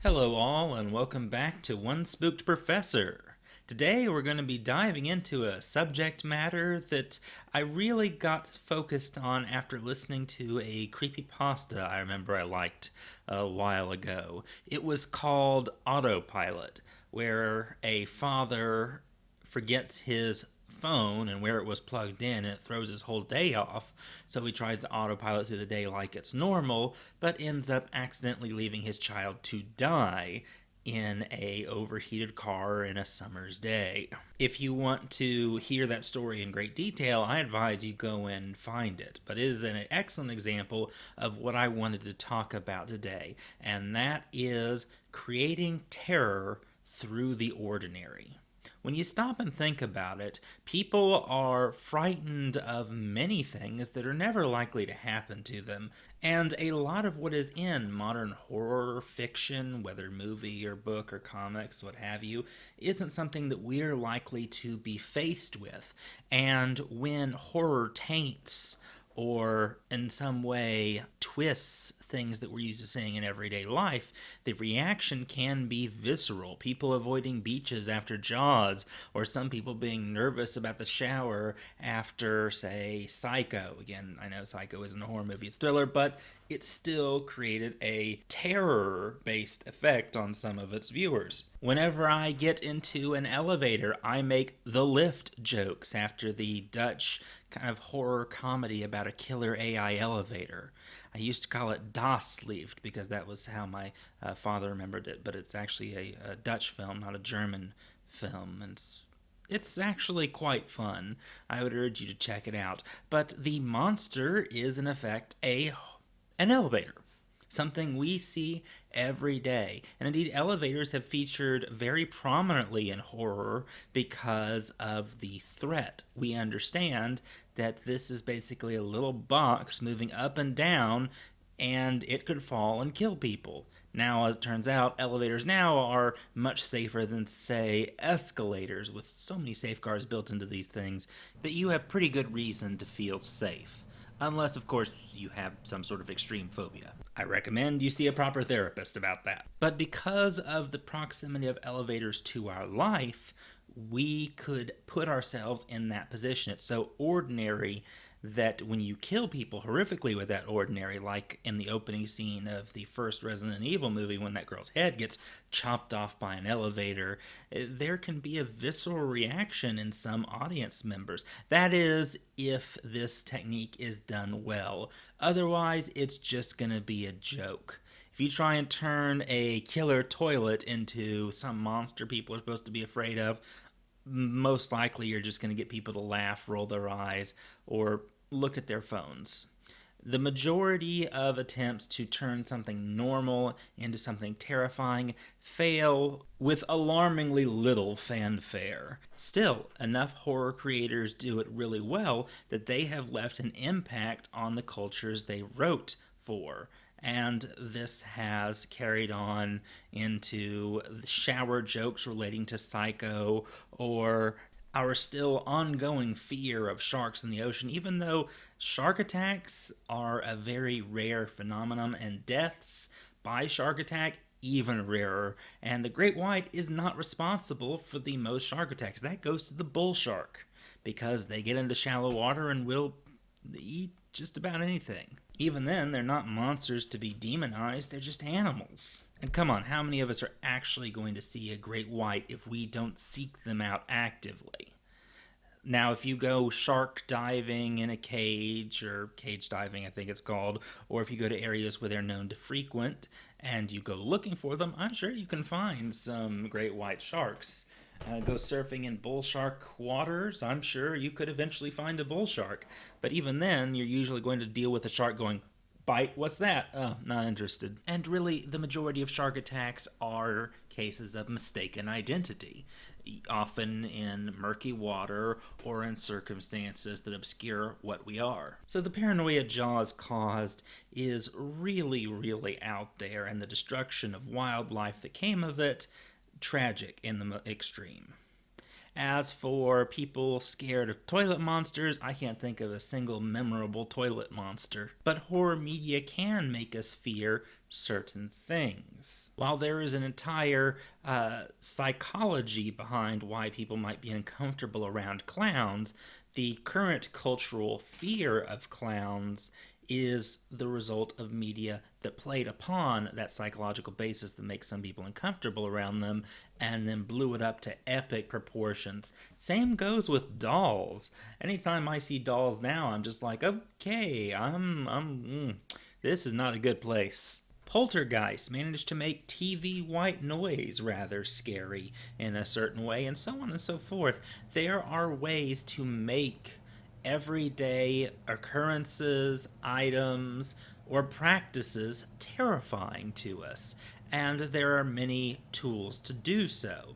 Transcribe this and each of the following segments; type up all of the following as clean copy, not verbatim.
Hello all and welcome back to One Spooked Professor. Today we're going to be diving into a subject matter that I really got focused on after listening to a creepypasta I remember I liked a while ago. It was called Autopilot, where a father forgets his phone and where it was plugged in, and it throws his whole day off. So he tries to autopilot through the day like it's normal, but ends up accidentally leaving his child to die in a overheated car in a summer's day. If you want to hear that story in great detail, I advise you go and find it. But it is an excellent example of what I wanted to talk about today, and that is creating terror through the ordinary. When you stop and think about it, people are frightened of many things that are never likely to happen to them, and a lot of what is in modern horror fiction, whether movie or book or comics, what have you, isn't something that we're likely to be faced with. And when horror taints or in some way twists things that we're used to seeing in everyday life, the reaction can be visceral. People avoiding beaches after Jaws, or some people being nervous about the shower after, say, Psycho. Again, I know Psycho isn't a horror movie, it's a thriller, but it still created a terror-based effect on some of its viewers. Whenever I get into an elevator, I make the lift jokes after the Dutch kind of horror comedy about a killer AI elevator. I used to call it Das Lift because that was how my father remembered it, but it's actually a Dutch film, not a German film, and it's actually quite fun. I would urge you to check it out. But the monster is, in effect, an elevator. Something we see every day. And indeed, elevators have featured very prominently in horror because of the threat. We understand that this is basically a little box moving up and down, and it could fall and kill people. Now, as it turns out, elevators now are much safer than, say, escalators, with so many safeguards built into these things that you have pretty good reason to feel safe. Unless, of course, you have some sort of extreme phobia. I recommend you see a proper therapist about that. But because of the proximity of elevators to our life, we could put ourselves in that position. It's so ordinary that when you kill people horrifically with that ordinary, like in the opening scene of the first Resident Evil movie when that girl's head gets chopped off by an elevator, there can be a visceral reaction in some audience members. That is, if this technique is done well. Otherwise, it's just going to be a joke. If you try and turn a killer toilet into some monster people are supposed to be afraid of, most likely you're just going to get people to laugh, roll their eyes, or look at their phones. The majority of attempts to turn something normal into something terrifying fail with alarmingly little fanfare. Still, enough horror creators do it really well that they have left an impact on the cultures they wrote for. And this has carried on into shower jokes relating to Psycho, or our still ongoing fear of sharks in the ocean, even though shark attacks are a very rare phenomenon and deaths by shark attack even rarer. And the great white is not responsible for the most shark attacks. That goes to the bull shark because they get into shallow water and will eat just about anything. Even then, they're not monsters to be demonized, they're just animals. And come on, how many of us are actually going to see a great white if we don't seek them out actively? Now, if you go shark diving in a cage, or cage diving I think it's called, or if you go to areas where they're known to frequent and you go looking for them, I'm sure you can find some great white sharks. Go surfing in bull shark waters, I'm sure you could eventually find a bull shark. But even then, you're usually going to deal with a shark going, "Bite, what's that? Oh, not interested." And really, the majority of shark attacks are cases of mistaken identity, often in murky water or in circumstances that obscure what we are. So the paranoia Jaws caused is really, really out there, and the destruction of wildlife that came of it, tragic in the extreme. As for people scared of toilet monsters, I can't think of a single memorable toilet monster. But horror media can make us fear certain things. While there is an entire psychology behind why people might be uncomfortable around clowns, the current cultural fear of clowns is the result of media that played upon that psychological basis that makes some people uncomfortable around them and then blew it up to epic proportions. Same goes with dolls. Anytime I see dolls now, I'm just like, okay, this is not a good place. Poltergeist managed to make TV white noise rather scary in a certain way, and so on and so forth. There are ways to make everyday occurrences, items, or practices terrifying to us, and there are many tools to do so.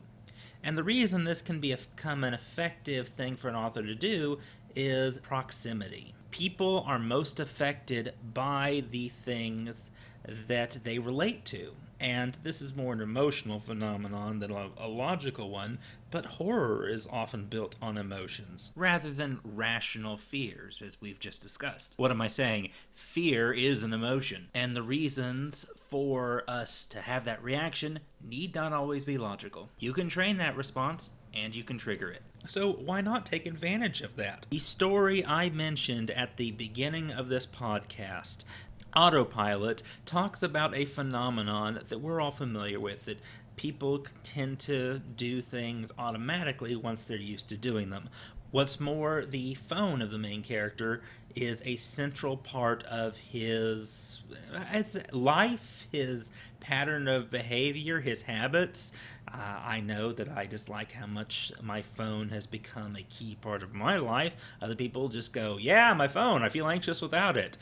And the reason this can become an effective thing for an author to do is proximity. People are most affected by the things that they relate to. And this is more an emotional phenomenon than a logical one, but horror is often built on emotions rather than rational fears, as we've just discussed. What am I saying? Fear is an emotion, and the reasons for us to have that reaction need not always be logical. You can train that response, and you can trigger it. So why not take advantage of that? The story I mentioned at the beginning of this podcast, Autopilot, talks about a phenomenon that we're all familiar with, that people tend to do things automatically once they're used to doing them. What's more, the phone of the main character is a central part of his life, his pattern of behavior, his habits. I know that I dislike how much my phone has become a key part of my life. Other people just go, yeah, my phone, I feel anxious without it.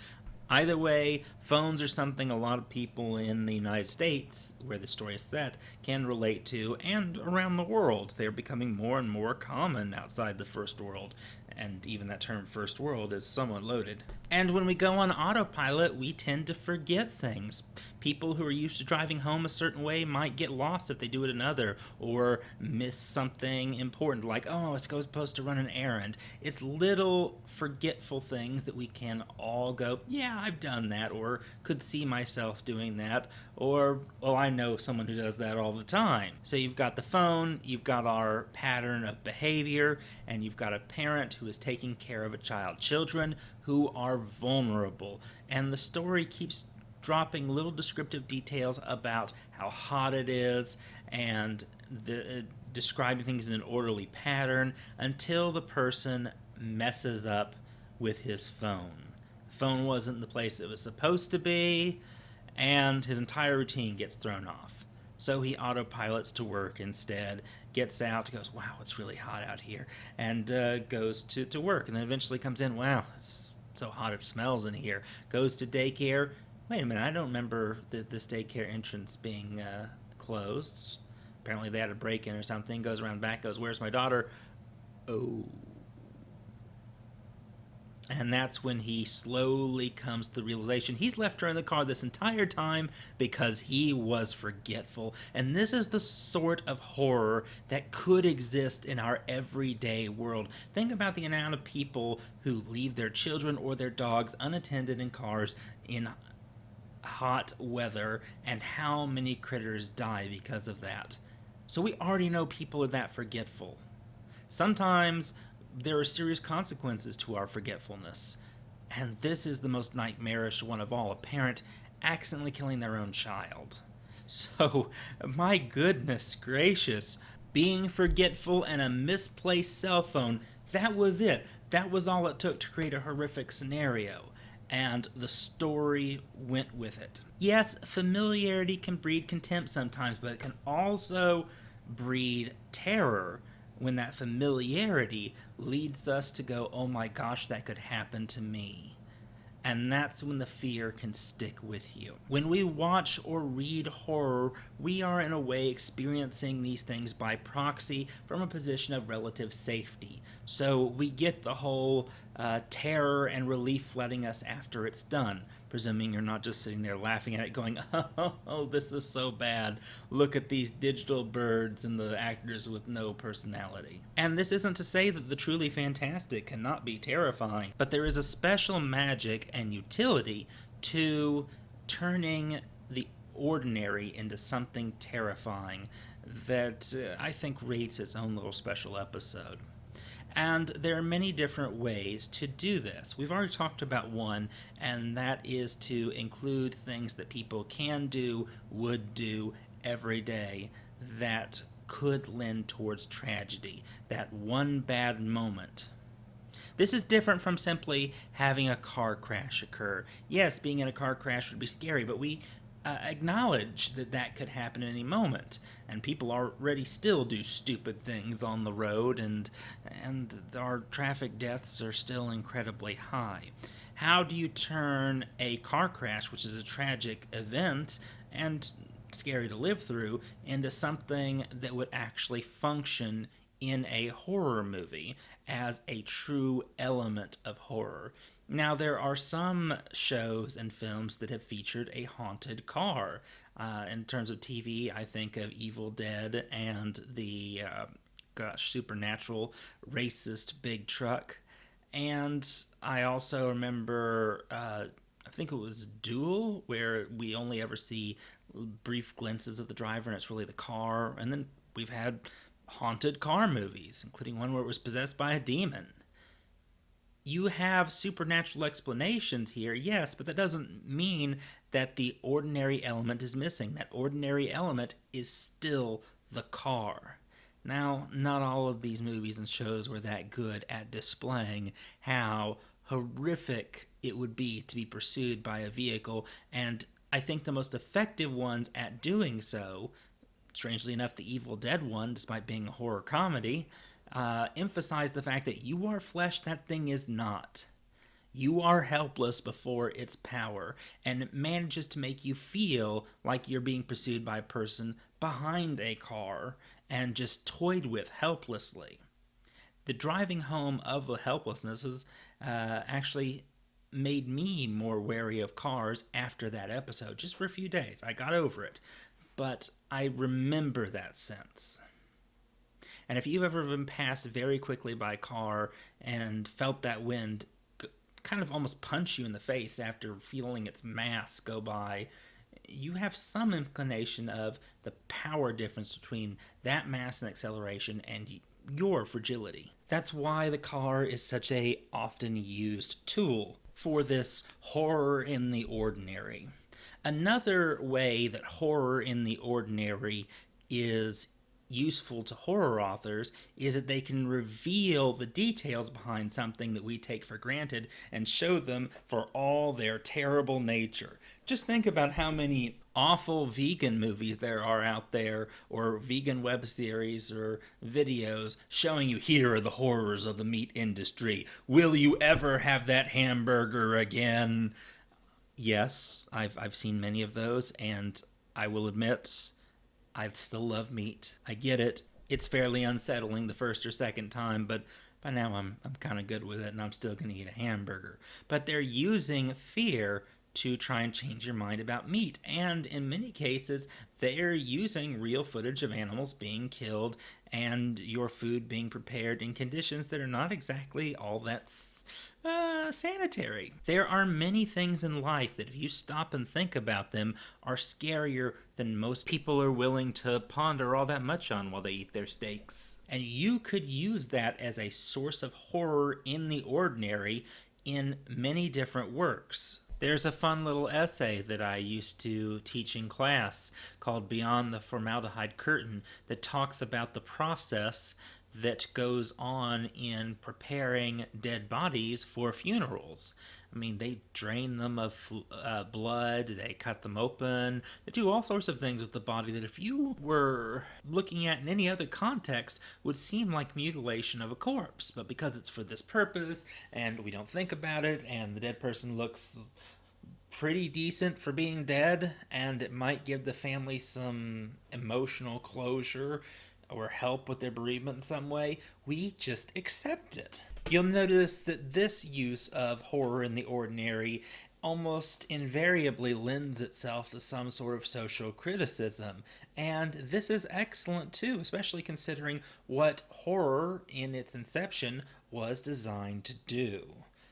Either way, phones are something a lot of people in the United States, where the story is set, can relate to, and around the world. They're becoming more and more common outside the first world, and even that term first world is somewhat loaded. And when we go on autopilot, we tend to forget things. People who are used to driving home a certain way might get lost if they do it another, or miss something important, like, oh, it's supposed to run an errand. It's little forgetful things that we can all go, yeah, I've done that, or could see myself doing that, or, well, I know someone who does that all the time. So you've got the phone, you've got our pattern of behavior, and you've got a parent who is taking care of a child. Children who are vulnerable. And the story keeps dropping little descriptive details about how hot it is and describing things in an orderly pattern until the person messes up with his phone. The phone wasn't the place it was supposed to be, and his entire routine gets thrown off. So he autopilots to work instead, gets out, goes, wow, it's really hot out here, and goes to work, and then eventually comes in, wow, it's so hot it smells in here. Goes to daycare. Wait a minute, I don't remember this daycare entrance being closed. Apparently they had a break-in or something. Goes around back, goes, where's my daughter? Oh. And that's when he slowly comes to the realization he's left her in the car this entire time because he was forgetful. And this is the sort of horror that could exist in our everyday world. Think about the amount of people who leave their children or their dogs unattended in cars in hot weather, and how many critters die because of that. So we already know people are that forgetful. Sometimes there are serious consequences to our forgetfulness, and this is the most nightmarish one of all, a parent accidentally killing their own child. So, my goodness gracious, being forgetful and a misplaced cell phone, that was it. That was all it took to create a horrific scenario. And the story went with it. Yes, familiarity can breed contempt sometimes, but it can also breed terror when that familiarity leads us to go, oh my gosh, that could happen to me. And that's when the fear can stick with you. When we watch or read horror, we are in a way experiencing these things by proxy from a position of relative safety. So we get the whole terror and relief flooding us after it's done. presuming you're not just sitting there laughing at it going, oh, this is so bad. Look at these digital birds and the actors with no personality. And this isn't to say that the truly fantastic cannot be terrifying, but there is a special magic and utility to turning the ordinary into something terrifying that I think rates its own little special episode. And there are many different ways to do this. We've already talked about one, and that is to include things that people can do, would do every day that could lend towards tragedy, that one bad moment. This is different from simply having a car crash occur. Yes, being in a car crash would be scary, but we acknowledge that that could happen at any moment, and people already still do stupid things on the road, and our traffic deaths are still incredibly high. How do you turn a car crash, which is a tragic event and scary to live through, into something that would actually function in a horror movie as a true element of horror? Now, there are some shows and films that have featured a haunted car. In terms of TV, I think of Evil Dead and the, supernatural racist big truck. And I also remember, I think it was Duel, where we only ever see brief glimpses of the driver and it's really the car. And then we've had haunted car movies, including one where it was possessed by a demon. You have supernatural explanations here, yes, but that doesn't mean that the ordinary element is missing. That ordinary element is still the car. Now, not all of these movies and shows were that good at displaying how horrific it would be to be pursued by a vehicle, and I think the most effective ones at doing so, strangely enough, the Evil Dead one, despite being a horror comedy, emphasize the fact that you are flesh that thing is not. You are helpless before its power, and it manages to make you feel like you're being pursued by a person behind a car and just toyed with helplessly. The driving home of the helplessness has actually made me more wary of cars after that episode, just for a few days. I got over it, but I remember that sense. And if you've ever been passed very quickly by a car and felt that wind kind of almost punch you in the face after feeling its mass go by, you have some inclination of the power difference between that mass and acceleration and your fragility. That's why the car is such a often used tool for this horror in the ordinary. Another way that horror in the ordinary is useful to horror authors is that they can reveal the details behind something that we take for granted and show them for all their terrible nature. Just think about how many awful vegan movies there are out there, or vegan web series or videos showing you, here are the horrors of the meat industry. Will you ever have that hamburger again? Yes, I've seen many of those, and I will admit, I still love meat. I get it. It's fairly unsettling the first or second time, but by now I'm kind of good with it, and I'm still going to eat a hamburger. But they're using fear to try and change your mind about meat, and in many cases, they're using real footage of animals being killed and your food being prepared in conditions that are not exactly all that sanitary. There are many things in life that, if you stop and think about them, are scarier than most people are willing to ponder all that much on while they eat their steaks. And you could use that as a source of horror in the ordinary in many different works. There's a fun little essay that I used to teach in class called Beyond the Formaldehyde Curtain that talks about the process that goes on in preparing dead bodies for funerals. I mean, they drain them of blood, they cut them open, they do all sorts of things with the body that, if you were looking at in any other context, would seem like mutilation of a corpse. But because it's for this purpose, and we don't think about it, and the dead person looks pretty decent for being dead, and it might give the family some emotional closure or help with their bereavement in some way, we just accept it. You'll notice that this use of horror in the ordinary almost invariably lends itself to some sort of social criticism. And this is excellent too, especially considering what horror in its inception was designed to do.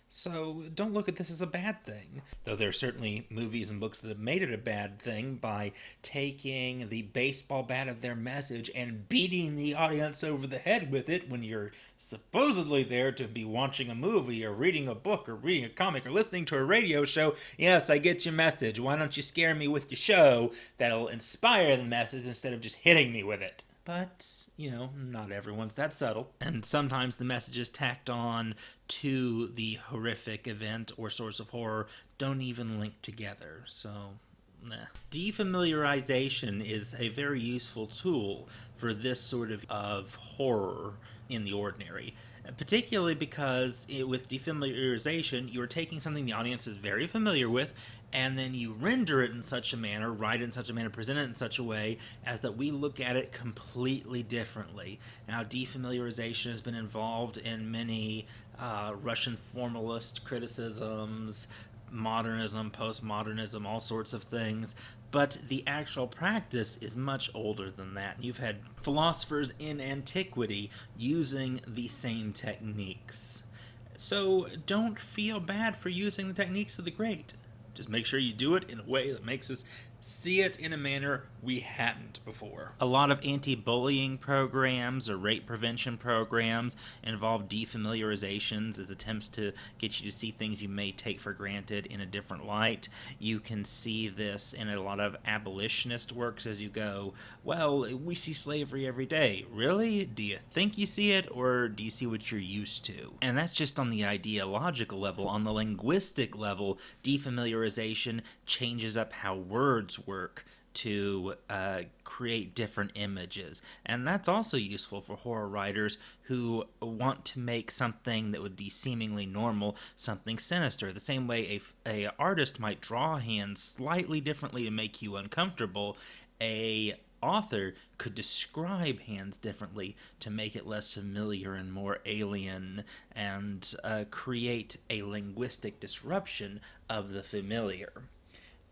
So don't look at this as a bad thing. Though there are certainly movies and books that have made it a bad thing by taking the baseball bat of their message and beating the audience over the head with it when you're supposedly there to be watching a movie or reading a book or reading a comic or listening to a radio show. Yes, I get your message. Why don't you scare me with your show that'll inspire the message instead of just hitting me with it? But, not everyone's that subtle. And sometimes the messages tacked on to the horrific event or source of horror don't even link together. So, nah. Defamiliarization is a very useful tool for this sort of horror in the ordinary. Particularly because with defamiliarization, you're taking something the audience is very familiar with, and then you render it in such a manner, write it in such a manner, present it in such a way as that we look at it completely differently. Now, defamiliarization has been involved in many Russian formalist criticisms, modernism, postmodernism, all sorts of things. But the actual practice is much older than that. You've had philosophers in antiquity using the same techniques. So don't feel bad for using the techniques of the great. Just make sure you do it in a way that makes us see it in a manner we hadn't before. A lot of anti-bullying programs or rape prevention programs involve defamiliarizations as attempts to get you to see things you may take for granted in a different light. You can see this in a lot of abolitionist works as you go, well, we see slavery every day. Really? Do you think you see it, or do you see what you're used to? And that's just on the ideological level. On the linguistic level, defamiliarization changes up how words work to create different images. And that's also useful for horror writers who want to make something that would be seemingly normal something sinister. The same way a artist might draw hands slightly differently to make you uncomfortable, a author could describe hands differently to make it less familiar and more alien and create a linguistic disruption of the familiar.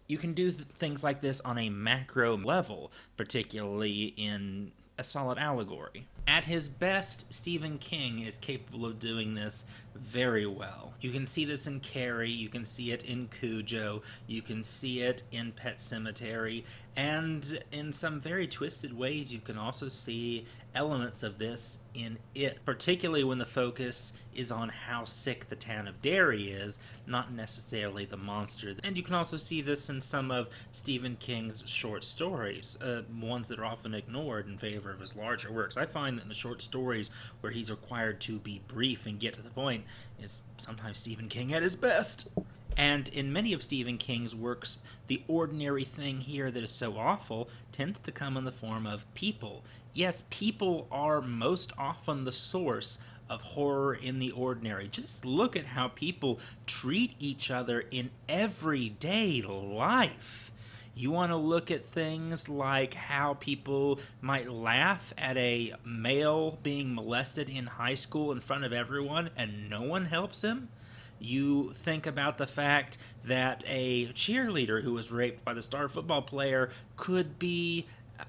You can do things like this on a macro level, particularly in a solid allegory. At his best, Stephen King is capable of doing this very well. You can see this in Carrie, you can see it in Cujo, you can see it in Pet Sematary, and in some very twisted ways you can also see elements of this in It, particularly when the focus is on how sick the town of Derry is, not necessarily the monster. And you can also see this in some of Stephen King's short stories, ones that are often ignored in favor of his larger works. I find that in the short stories where he's required to be brief and get to the point is sometimes Stephen King at his best. And in many of Stephen King's works, the ordinary thing here that is so awful tends to come in the form of people. Yes, people are most often the source of horror in the ordinary. Just look at how people treat each other in everyday life. You want to look at things like how people might laugh at a male being molested in high school in front of everyone and no one helps him? You think about the fact that a cheerleader who was raped by the star football player could be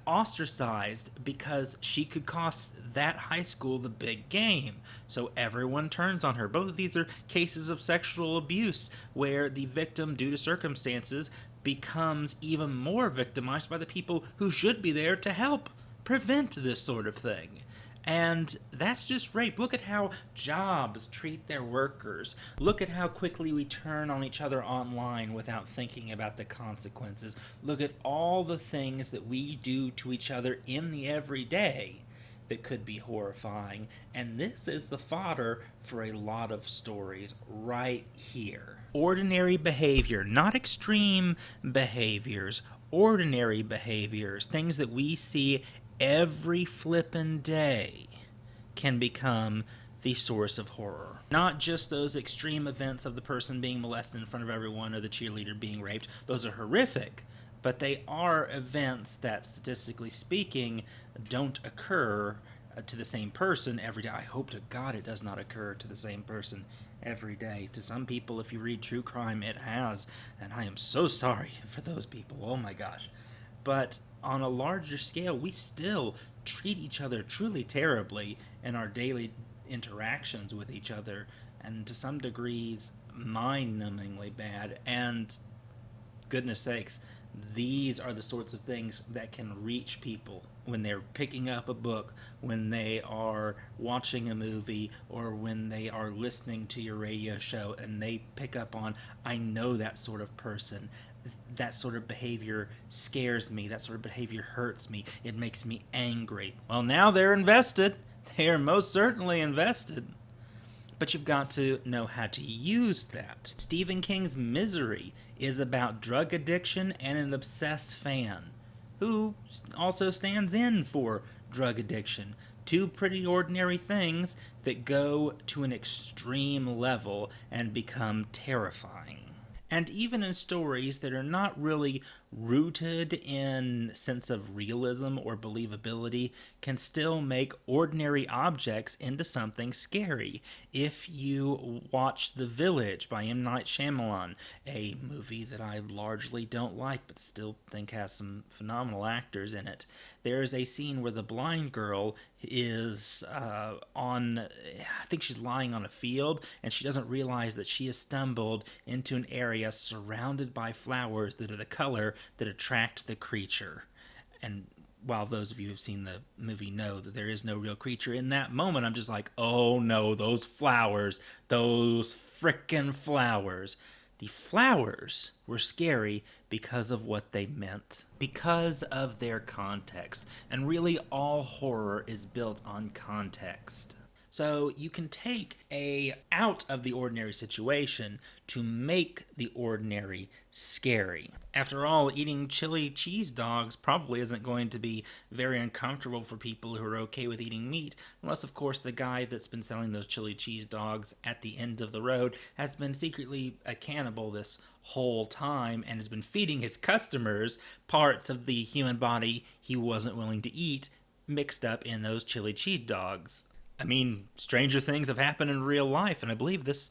ostracized because she could cost that high school the big game. So everyone turns on her. Both of these are cases of sexual abuse where the victim, due to circumstances, becomes even more victimized by the people who should be there to help prevent this sort of thing. And that's just rape. Look at how jobs treat their workers. Look at how quickly we turn on each other online without thinking about the consequences. Look at all the things that we do to each other in the everyday that could be horrifying. And this is the fodder for a lot of stories right here. Ordinary behavior, not extreme behaviors. Ordinary behaviors, things that we see every flippin' day, can become the source of horror. Not just those extreme events of the person being molested in front of everyone or the cheerleader being raped. Those are horrific, but they are events that, statistically speaking, don't occur to the same person every day. I hope to God it does not occur to the same person every day. To some people, if you read true crime, it has, and I am so sorry for those people. Oh my gosh. But on a larger scale, we still treat each other truly terribly in our daily interactions with each other, and to some degrees, mind numbingly bad. And goodness sakes, these are the sorts of things that can reach people when they're picking up a book, when they are watching a movie, or when they are listening to your radio show and they pick up on, I know that sort of person. That sort of behavior scares me. That sort of behavior hurts me. It makes me angry. Well, now they're invested. They are most certainly invested. But you've got to know how to use that. Stephen King's Misery is about drug addiction and an obsessed fan who also stands in for drug addiction. Two pretty ordinary things that go to an extreme level and become terrifying. And even in stories that are not really rooted in sense of realism or believability, can still make ordinary objects into something scary. If you watch The Village by M. Night Shyamalan, a movie that I largely don't like but still think has some phenomenal actors in it, there is a scene where the blind girl is I think she's lying on a field, and she doesn't realize that she has stumbled into an area surrounded by flowers that are the color that attract the creature. And while those of you who've seen the movie know that there is no real creature, in that moment I'm just like, oh no, those flowers, those frickin' flowers. The flowers were scary because of what they meant, because of their context. And really, all horror is built on context. So you can take a out of the ordinary situation to make the ordinary scary. After all, eating chili cheese dogs probably isn't going to be very uncomfortable for people who are okay with eating meat, unless of course the guy that's been selling those chili cheese dogs at the end of the road has been secretly a cannibal this whole time and has been feeding his customers parts of the human body he wasn't willing to eat mixed up in those chili cheese dogs. I mean, stranger things have happened in real life, and I believe this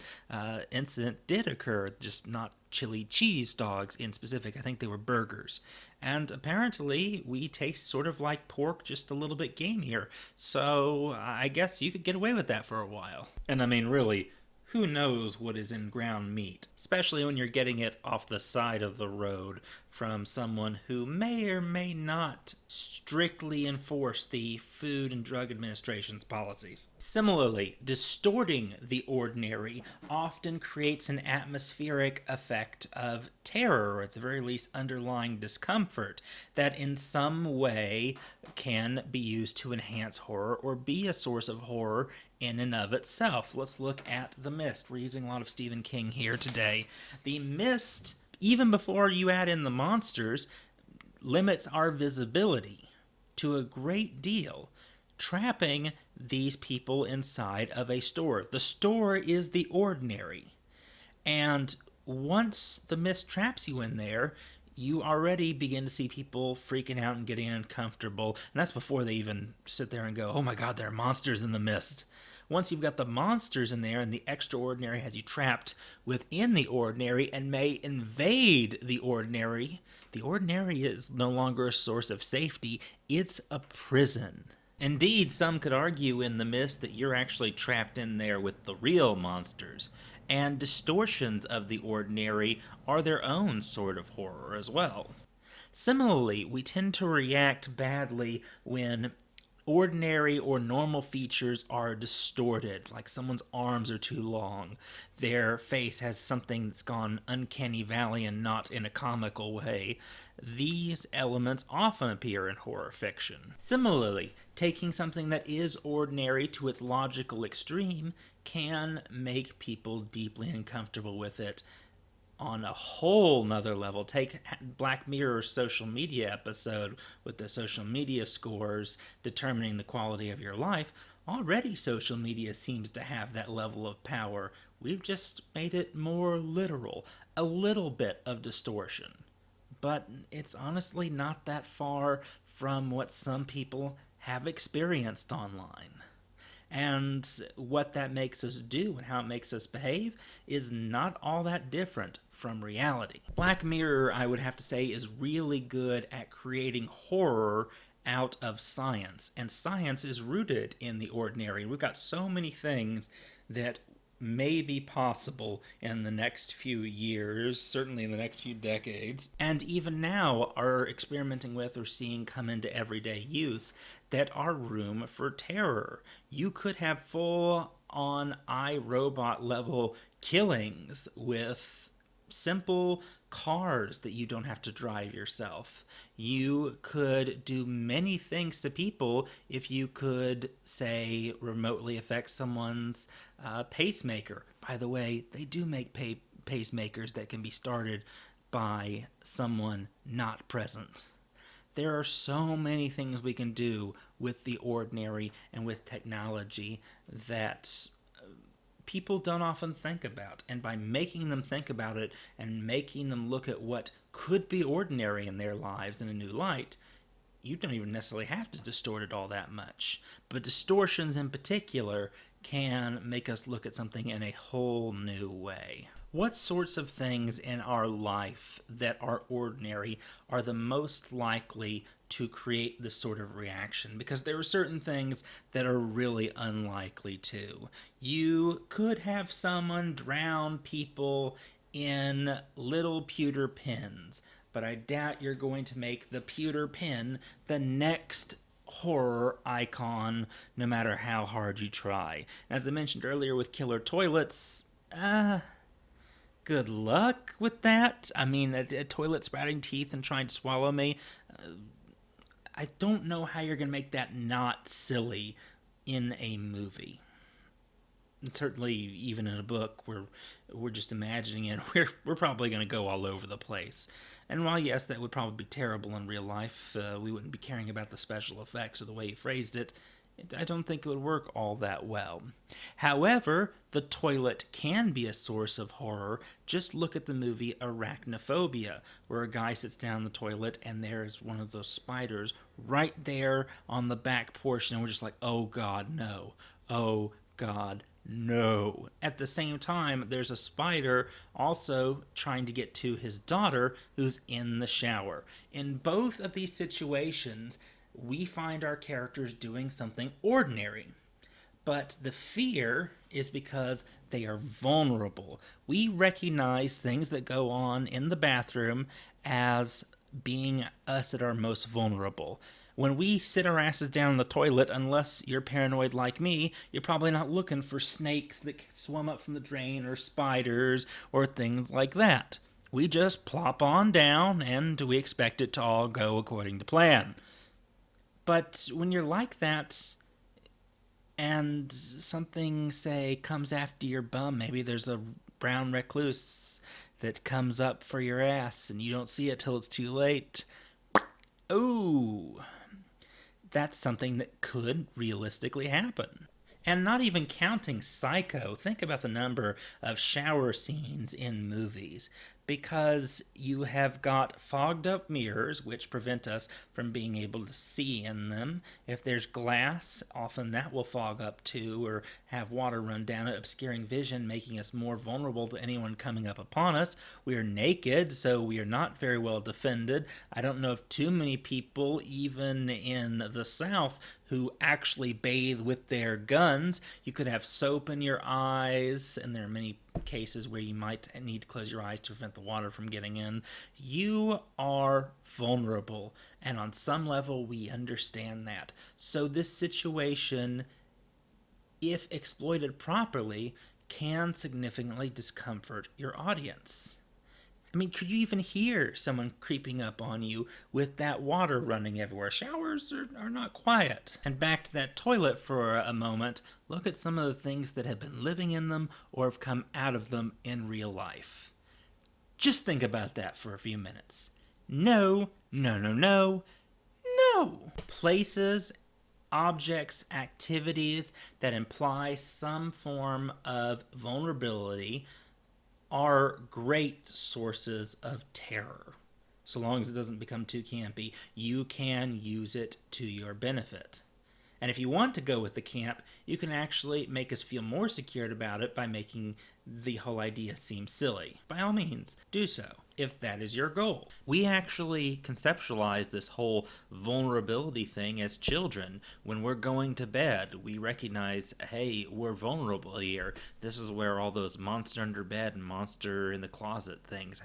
incident did occur, just not chili cheese dogs in specific. I think they were burgers. And apparently, we taste sort of like pork, just a little bit gamier. So I guess you could get away with that for a while. And I mean, really, who knows what is in ground meat, especially when you're getting it off the side of the road from someone who may or may not strictly enforce the Food and Drug Administration's policies. Similarly, distorting the ordinary often creates an atmospheric effect of terror, or at the very least underlying discomfort, that in some way can be used to enhance horror or be a source of horror in and of itself. Let's look at The Mist. We're using a lot of Stephen King here today. The Mist, even before you add in the monsters, limits our visibility to a great deal, trapping these people inside of a store. The store is the ordinary. And once the mist traps you in there, you already begin to see people freaking out and getting uncomfortable. And that's before they even sit there and go, oh my God, there are monsters in the mist. Once you've got the monsters in there and the extraordinary has you trapped within the ordinary and may invade the ordinary is no longer a source of safety, it's a prison. Indeed, some could argue in The Mist that you're actually trapped in there with the real monsters. And distortions of the ordinary are their own sort of horror as well. Similarly, we tend to react badly when ordinary or normal features are distorted, like someone's arms are too long, their face has something that's gone uncanny valley and not in a comical way. These elements often appear in horror fiction. Similarly, taking something that is ordinary to its logical extreme can make people deeply uncomfortable with it on a whole nother level. Take Black Mirror's social media episode with the social media scores determining the quality of your life. Already social media seems to have that level of power. We've just made it more literal. A little bit of distortion. But it's honestly not that far from what some people have experienced online. And what that makes us do and how it makes us behave is not all that different from reality. Black Mirror, I would have to say, is really good at creating horror out of science. And science is rooted in the ordinary. We've got so many things that may be possible in the next few years, certainly in the next few decades, and even now are experimenting with or seeing come into everyday use that are room for terror. You could have full on iRobot level killings with simple cars that you don't have to drive yourself. You could do many things to people if you could, say, remotely affect someone's pacemaker. By the way, they do make pacemakers that can be started by someone not present. There are so many things we can do with the ordinary and with technology that people don't often think about. And by making them think about it and making them look at what could be ordinary in their lives in a new light, you don't even necessarily have to distort it all that much. But distortions in particular can make us look at something in a whole new way. What sorts of things in our life that are ordinary are the most likely to create this sort of reaction? Because there are certain things that are really unlikely to. You could have someone drown people in little pewter pins, but I doubt you're going to make the pewter pin the next horror icon, no matter how hard you try. As I mentioned earlier with killer toilets, good luck with that. I mean, a toilet sprouting teeth and trying to swallow me, I don't know how you're going to make that not silly in a movie. And certainly, even in a book, we're just imagining it. We're probably going to go all over the place. And while yes, that would probably be terrible in real life, we wouldn't be caring about the special effects or the way he phrased it. I don't think it would work all that well. However, the toilet can be a source of horror. Just look at the movie Arachnophobia, where a guy sits down in the toilet and there's one of those spiders right there on the back portion, and we're just like, oh God, no. Oh God, no. At the same time, there's a spider also trying to get to his daughter who's in the shower. In both of these situations, we find our characters doing something ordinary. But the fear is because they are vulnerable. We recognize things that go on in the bathroom as being us at our most vulnerable. When we sit our asses down in the toilet, unless you're paranoid like me, you're probably not looking for snakes that swim up from the drain or spiders or things like that. We just plop on down and we expect it to all go according to plan. But when you're like that and something, say, comes after your bum, maybe there's a brown recluse that comes up for your ass and you don't see it till it's too late. Oh, that's something that could realistically happen. And not even counting Psycho, think about the number of shower scenes in movies. Because you have got fogged up mirrors, which prevent us from being able to see in them. If there's glass, often that will fog up too, or have water run down it, obscuring vision, making us more vulnerable to anyone coming up upon us. We are naked, so we are not very well defended. I don't know of too many people, even in the South, who actually bathe with their guns. You could have soap in your eyes, and there are many cases where you might need to close your eyes to prevent the water from getting in. You are vulnerable, and on some level we understand that. So this situation, if exploited properly, can significantly discomfort your audience. I mean, could you even hear someone creeping up on you with that water running everywhere? Showers are not quiet. And back to that toilet for a moment, look at some of the things that have been living in them or have come out of them in real life. Just think about that for a few minutes. No, no, no, no, no. Places, objects, activities that imply some form of vulnerability are great sources of terror. So long as it doesn't become too campy, you can use it to your benefit. And if you want to go with the camp, you can actually make us feel more secured about it by making the whole idea seem silly. By all means, do so if that is your goal. We actually conceptualize this whole vulnerability thing as children. When we're going to bed, we recognize, hey, we're vulnerable here. This is where all those monster under bed and monster in the closet things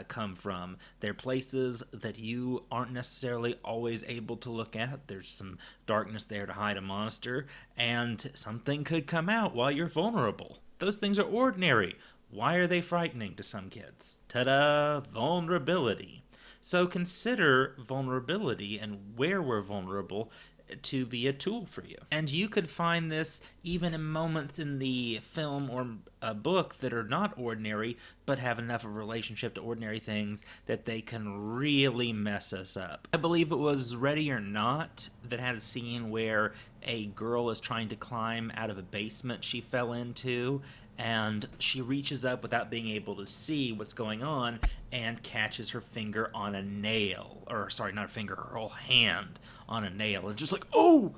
come from. They're places that you aren't necessarily always able to look at. There's some darkness there to hide a monster, and something could come out while you're vulnerable. Those things are ordinary. Why are they frightening to some kids? Ta-da! Vulnerability. So consider vulnerability and where we're vulnerable to be a tool for you. And you could find this even in moments in the film or a book that are not ordinary, but have enough of a relationship to ordinary things that they can really mess us up. I believe it was Ready or Not that had a scene where a girl is trying to climb out of a basement she fell into, and she reaches up without being able to see what's going on and catches her finger on a nail. Or, sorry, not a finger, her whole hand on a nail. And just like, oh!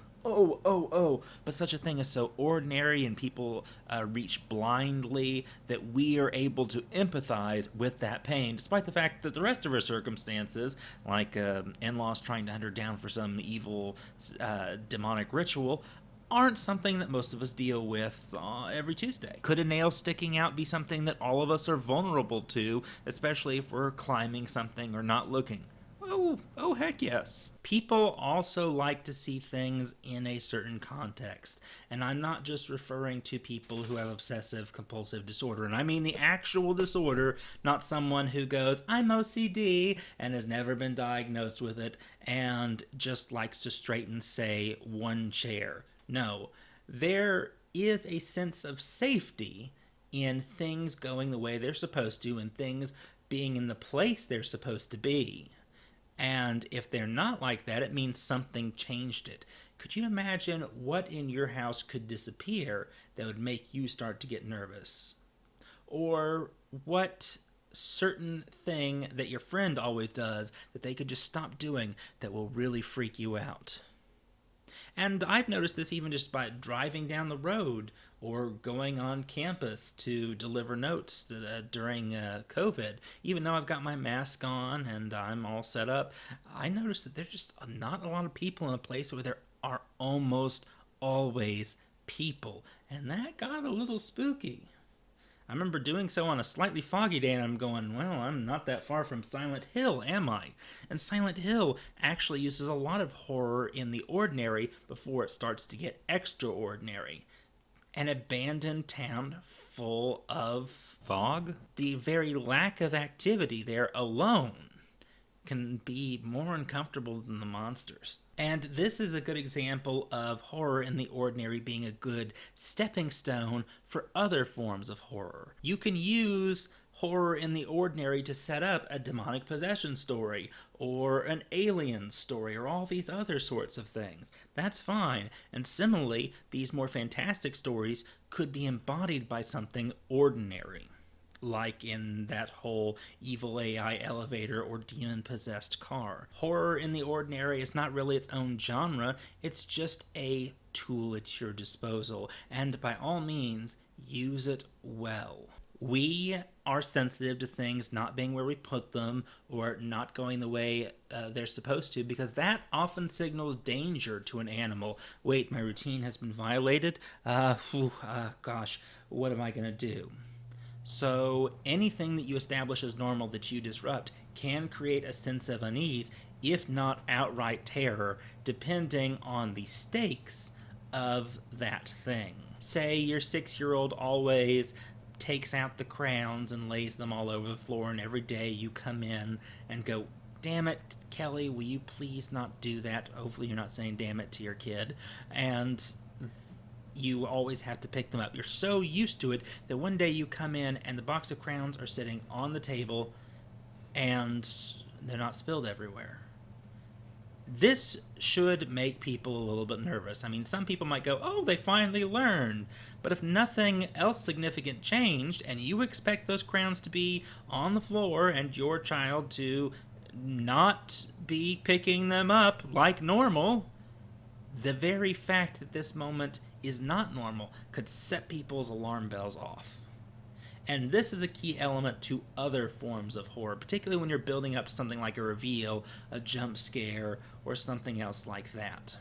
But such a thing is so ordinary, and people reach blindly, that we are able to empathize with that pain, despite the fact that the rest of her circumstances, like in-laws trying to hunt her down for some evil demonic ritual, aren't something that most of us deal with every Tuesday. Could a nail sticking out be something that all of us are vulnerable to, especially if we're climbing something or not looking? Oh, heck yes. People also like to see things in a certain context. And I'm not just referring to people who have obsessive compulsive disorder. And I mean the actual disorder, not someone who goes, I'm OCD, and has never been diagnosed with it, and just likes to straighten, say, one chair. No, there is a sense of safety in things going the way they're supposed to, and things being in the place they're supposed to be. And if they're not like that, it means something changed it. Could you imagine what in your house could disappear that would make you start to get nervous? Or what certain thing that your friend always does that they could just stop doing that will really freak you out? And I've noticed this even just by driving down the road or going on campus to deliver notes during COVID. Even though I've got my mask on and I'm all set up, I noticed that there's just not a lot of people in a place where there are almost always people. And that got a little spooky. I remember doing so on a slightly foggy day, and I'm going, well, I'm not that far from Silent Hill, am I? And Silent Hill actually uses a lot of horror in the ordinary before it starts to get extraordinary. An abandoned town full of fog? The very lack of activity there alone can be more uncomfortable than the monsters. And this is a good example of horror in the ordinary being a good stepping stone for other forms of horror. You can use horror in the ordinary to set up a demonic possession story, or an alien story, or all these other sorts of things. That's fine. And similarly, these more fantastic stories could be embodied by something ordinary, like in that whole evil AI elevator or demon-possessed car. Horror in the ordinary is not really its own genre, it's just a tool at your disposal, and by all means, use it well. We are sensitive to things not being where we put them, or not going the way they're supposed to, because that often signals danger to an animal. Wait, my routine has been violated? Gosh, what am I gonna do? So anything that you establish as normal that you disrupt can create a sense of unease, if not outright terror, depending on the stakes of that thing. Say your 6-year-old always takes out the crayons and lays them all over the floor, and every day you come in and go, damn it, Kelly, will you please not do that? Hopefully you're not saying damn it to your kid. And you always have to pick them up. You're so used to it that one day you come in and the box of crayons are sitting on the table and they're not spilled everywhere. This should make people a little bit nervous. I mean, some people might go, oh, they finally learned. But if nothing else significant changed and you expect those crayons to be on the floor and your child to not be picking them up like normal, The very fact that this moment is not normal could set people's alarm bells off. And this is a key element to other forms of horror, particularly when you're building up to something like a reveal, a jump scare, or something else like that.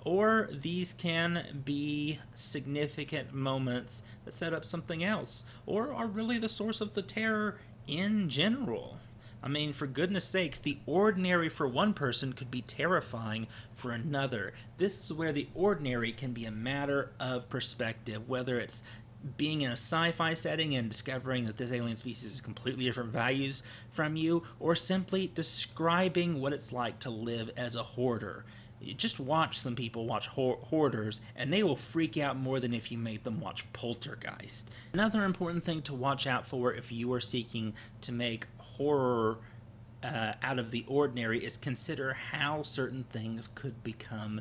Or these can be significant moments that set up something else, or are really the source of the terror in general. I mean, for goodness sakes, the ordinary for one person could be terrifying for another. This is where the ordinary can be a matter of perspective, whether it's being in a sci-fi setting and discovering that this alien species has completely different values from you, or simply describing what it's like to live as a hoarder. You just watch some people watch hoarders, and they will freak out more than if you made them watch Poltergeist. Another important thing to watch out for if you are seeking to make horror out of the ordinary is consider how certain things could become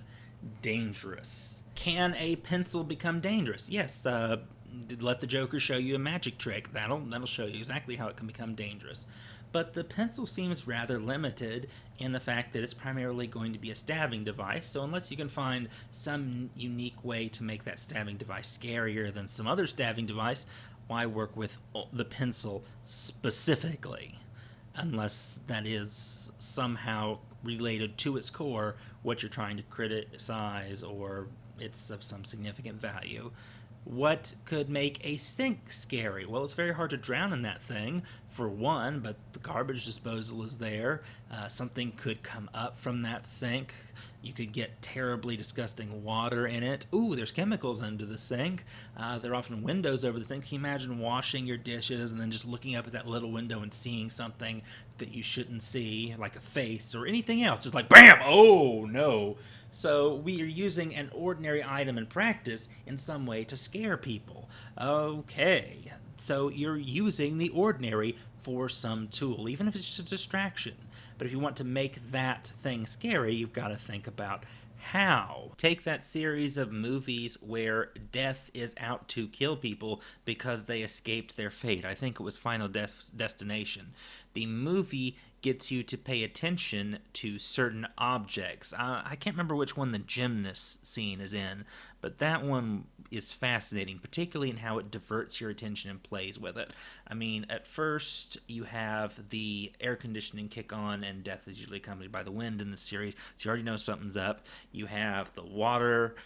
dangerous. Can a pencil become dangerous? Yes, let the Joker show you a magic trick. That'll show you exactly how it can become dangerous. But the pencil seems rather limited in the fact that it's primarily going to be a stabbing device, so unless you can find some unique way to make that stabbing device scarier than some other stabbing device, why work with the pencil specifically? Unless that is somehow related to its core, what you're trying to criticize, or it's of some significant value. What could make a sink scary? Well, it's very hard to drown in that thing, for one, but the garbage disposal is there. Something could come up from that sink. You could get terribly disgusting water in it. Ooh, there's chemicals under the sink. There are often windows over the sink. Can you imagine washing your dishes and then just looking up at that little window and seeing something that you shouldn't see, like a face or anything else? Just like, bam! Oh, no. So we are using an ordinary item in practice in some way to scare people. Okay, so you're using the ordinary for some tool, even if it's just a distraction. But if you want to make that thing scary, you've got to think about how. Take that series of movies where death is out to kill people because they escaped their fate. I think it was Final Destination. The movie gets you to pay attention to certain objects. I can't remember which one the gymnast scene is in, but that one is fascinating, particularly in how it diverts your attention and plays with it. I mean, at first, you have the air conditioning kick on, and death is usually accompanied by the wind in the series, so you already know something's up. You have the water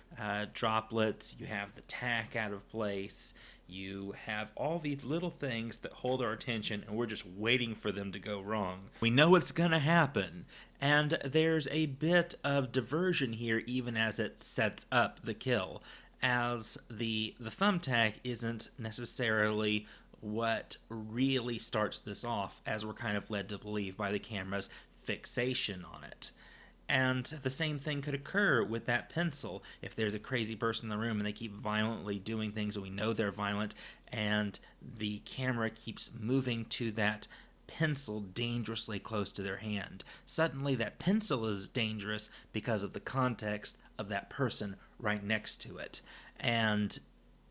droplets, you have the tack out of place, you have all these little things that hold our attention, and we're just waiting for them to go wrong. We know what's going to happen, and there's a bit of diversion here even as it sets up the kill, as the thumbtack isn't necessarily what really starts this off, as we're kind of led to believe by the camera's fixation on it. And the same thing could occur with that pencil. If there's a crazy person in the room and they keep violently doing things and we know they're violent, and the camera keeps moving to that pencil dangerously close to their hand, suddenly that pencil is dangerous because of the context of that person right next to it. And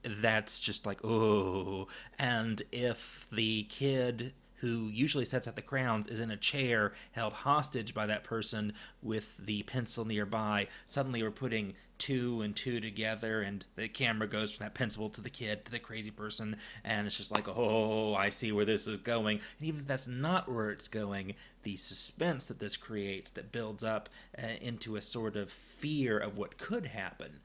that's just like, oh. And if the kid who usually sets out the crowns is in a chair held hostage by that person with the pencil nearby, suddenly we're putting two and two together, and the camera goes from that pencil to the kid to the crazy person, and it's just like, oh, I see where this is going. And even if that's not where it's going, the suspense that this creates, that builds up into a sort of fear of what could happen,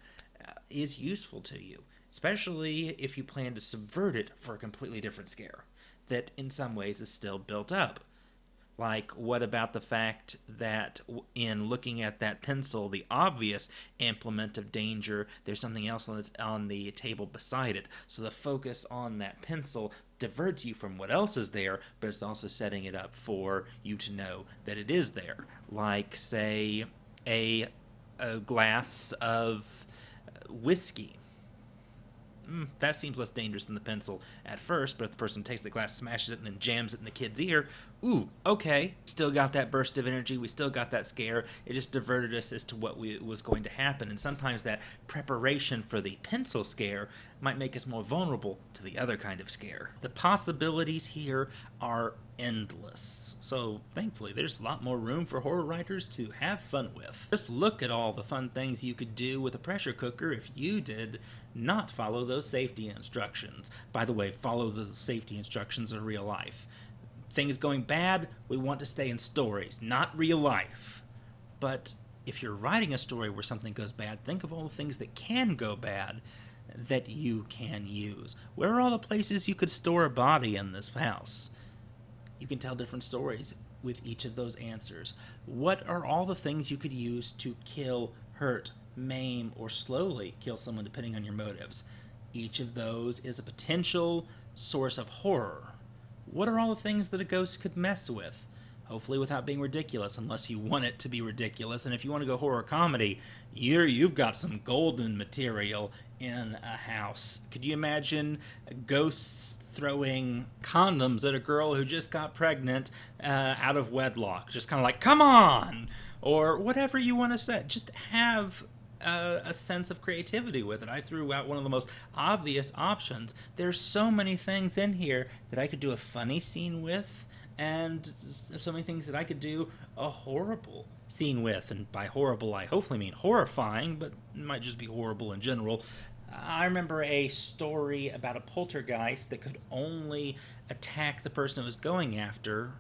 is useful to you, especially if you plan to subvert it for a completely different scare that in some ways is still built up. Like, what about the fact that in looking at that pencil, the obvious implement of danger, there's something else on the table beside it. So the focus on that pencil diverts you from what else is there, but it's also setting it up for you to know that it is there. Like, say, a glass of whiskey. That seems less dangerous than the pencil at first, but if the person takes the glass, smashes it, and then jams it in the kid's ear, ooh, okay. Still got that burst of energy, we still got that scare, it just diverted us as to what was going to happen, and sometimes that preparation for the pencil scare might make us more vulnerable to the other kind of scare. The possibilities here are endless. So, thankfully, there's a lot more room for horror writers to have fun with. Just look at all the fun things you could do with a pressure cooker if you did not follow those safety instructions. By the way, follow the safety instructions in real life. Things going bad, we want to stay in stories, not real life. But if you're writing a story where something goes bad, think of all the things that can go bad that you can use. Where are all the places you could store a body in this house? You can tell different stories with each of those answers. What are all the things you could use to kill, hurt, maim, or slowly kill someone depending on your motives? Each of those is a potential source of horror. What are all the things that a ghost could mess with? Hopefully without being ridiculous, unless you want it to be ridiculous. And if you want to go horror comedy, you've got some golden material in a house. Could you imagine ghosts throwing condoms at a girl who just got pregnant out of wedlock? Just kind of like, come on! Or whatever you want to say. Just have a sense of creativity with it. I threw out one of the most obvious options. There's so many things in here that I could do a funny scene with, and so many things that I could do a horrible scene with. And by horrible, I hopefully mean horrifying, but it might just be horrible in general. I remember a story about a poltergeist that could only attack the person it was going after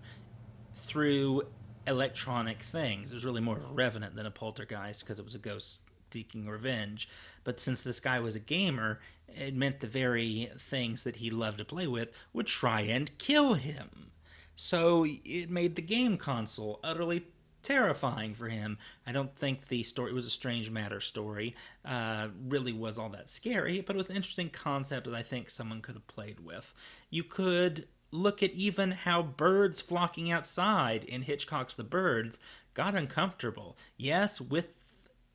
through electronic things. It was really more of a revenant than a poltergeist because it was a ghost seeking revenge. But since this guy was a gamer, it meant the very things that he loved to play with would try and kill him. So it made the game console utterly terrifying for him. I don't think the story, it was a Strange Matter story, really was all that scary, but it was an interesting concept that I think someone could have played with. You could look at even how birds flocking outside in Hitchcock's The Birds got uncomfortable. Yes, with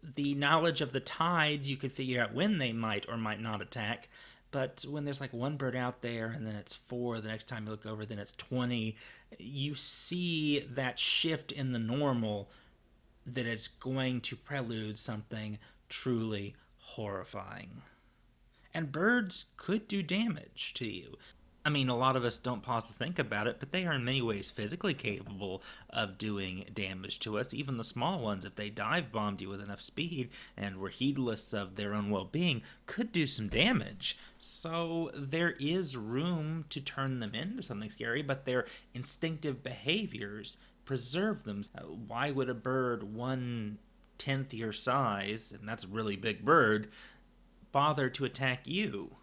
the knowledge of the tides, you could figure out when they might or might not attack. But when there's like one bird out there and then it's 4, the next time you look over, then it's 20, you see that shift in the normal that it's going to prelude something truly horrifying. And birds could do damage to you. I mean, a lot of us don't pause to think about it, but they are in many ways physically capable of doing damage to us. Even the small ones, if they dive bombed you with enough speed and were heedless of their own well-being, could do some damage. So there is room to turn them into something scary, but their instinctive behaviors preserve them. Why would a bird 1/10 your size, and that's a really big bird, bother to attack you?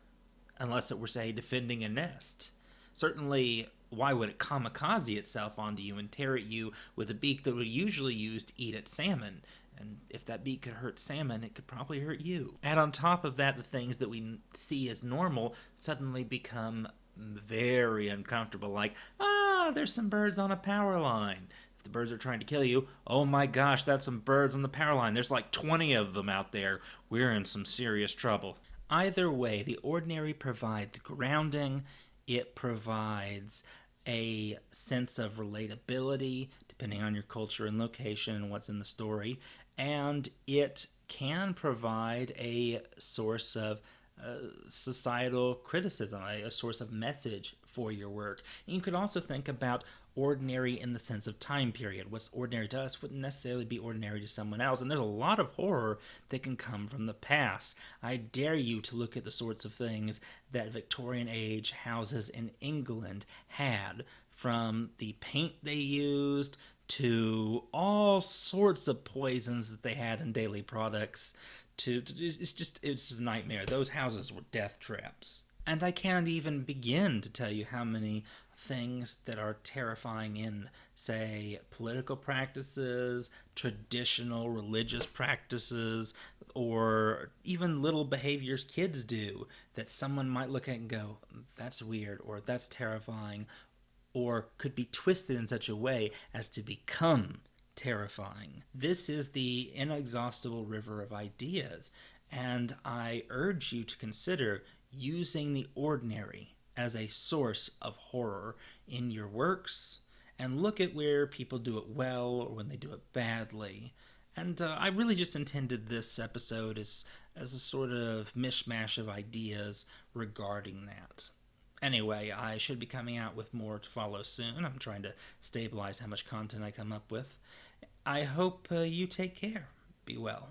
Unless it were, say, defending a nest. Certainly, why would it kamikaze itself onto you and tear at you with a beak that would usually use to eat at salmon? And if that beak could hurt salmon, it could probably hurt you. Add on top of that the things that we see as normal suddenly become very uncomfortable. Like, there's some birds on a power line. If the birds are trying to kill you, oh my gosh, that's some birds on the power line. There's like 20 of them out there. We're in some serious trouble. Either way, the ordinary provides grounding, it provides a sense of relatability, depending on your culture and location and what's in the story, and it can provide a source of societal criticism, a source of message for your work. And you could also think about ordinary in the sense of time period. What's ordinary to us wouldn't necessarily be ordinary to someone else. And there's a lot of horror that can come from the past. I dare you to look at the sorts of things that Victorian age houses in England had, from the paint they used to all sorts of poisons that they had in daily products. It's a nightmare. Those houses were death traps. And I can't even begin to tell you how many things that are terrifying in, say, political practices, traditional religious practices, or even little behaviors kids do that someone might look at and go, that's weird, or that's terrifying, or could be twisted in such a way as to become terrifying. This is the inexhaustible river of ideas, and I urge you to consider using the ordinary as a source of horror in your works, and look at where people do it well or when they do it badly. And I really just intended this episode as a sort of mishmash of ideas regarding that. Anyway, I should be coming out with more to follow soon. I'm trying to stabilize how much content I come up with. I hope you take care. Be well.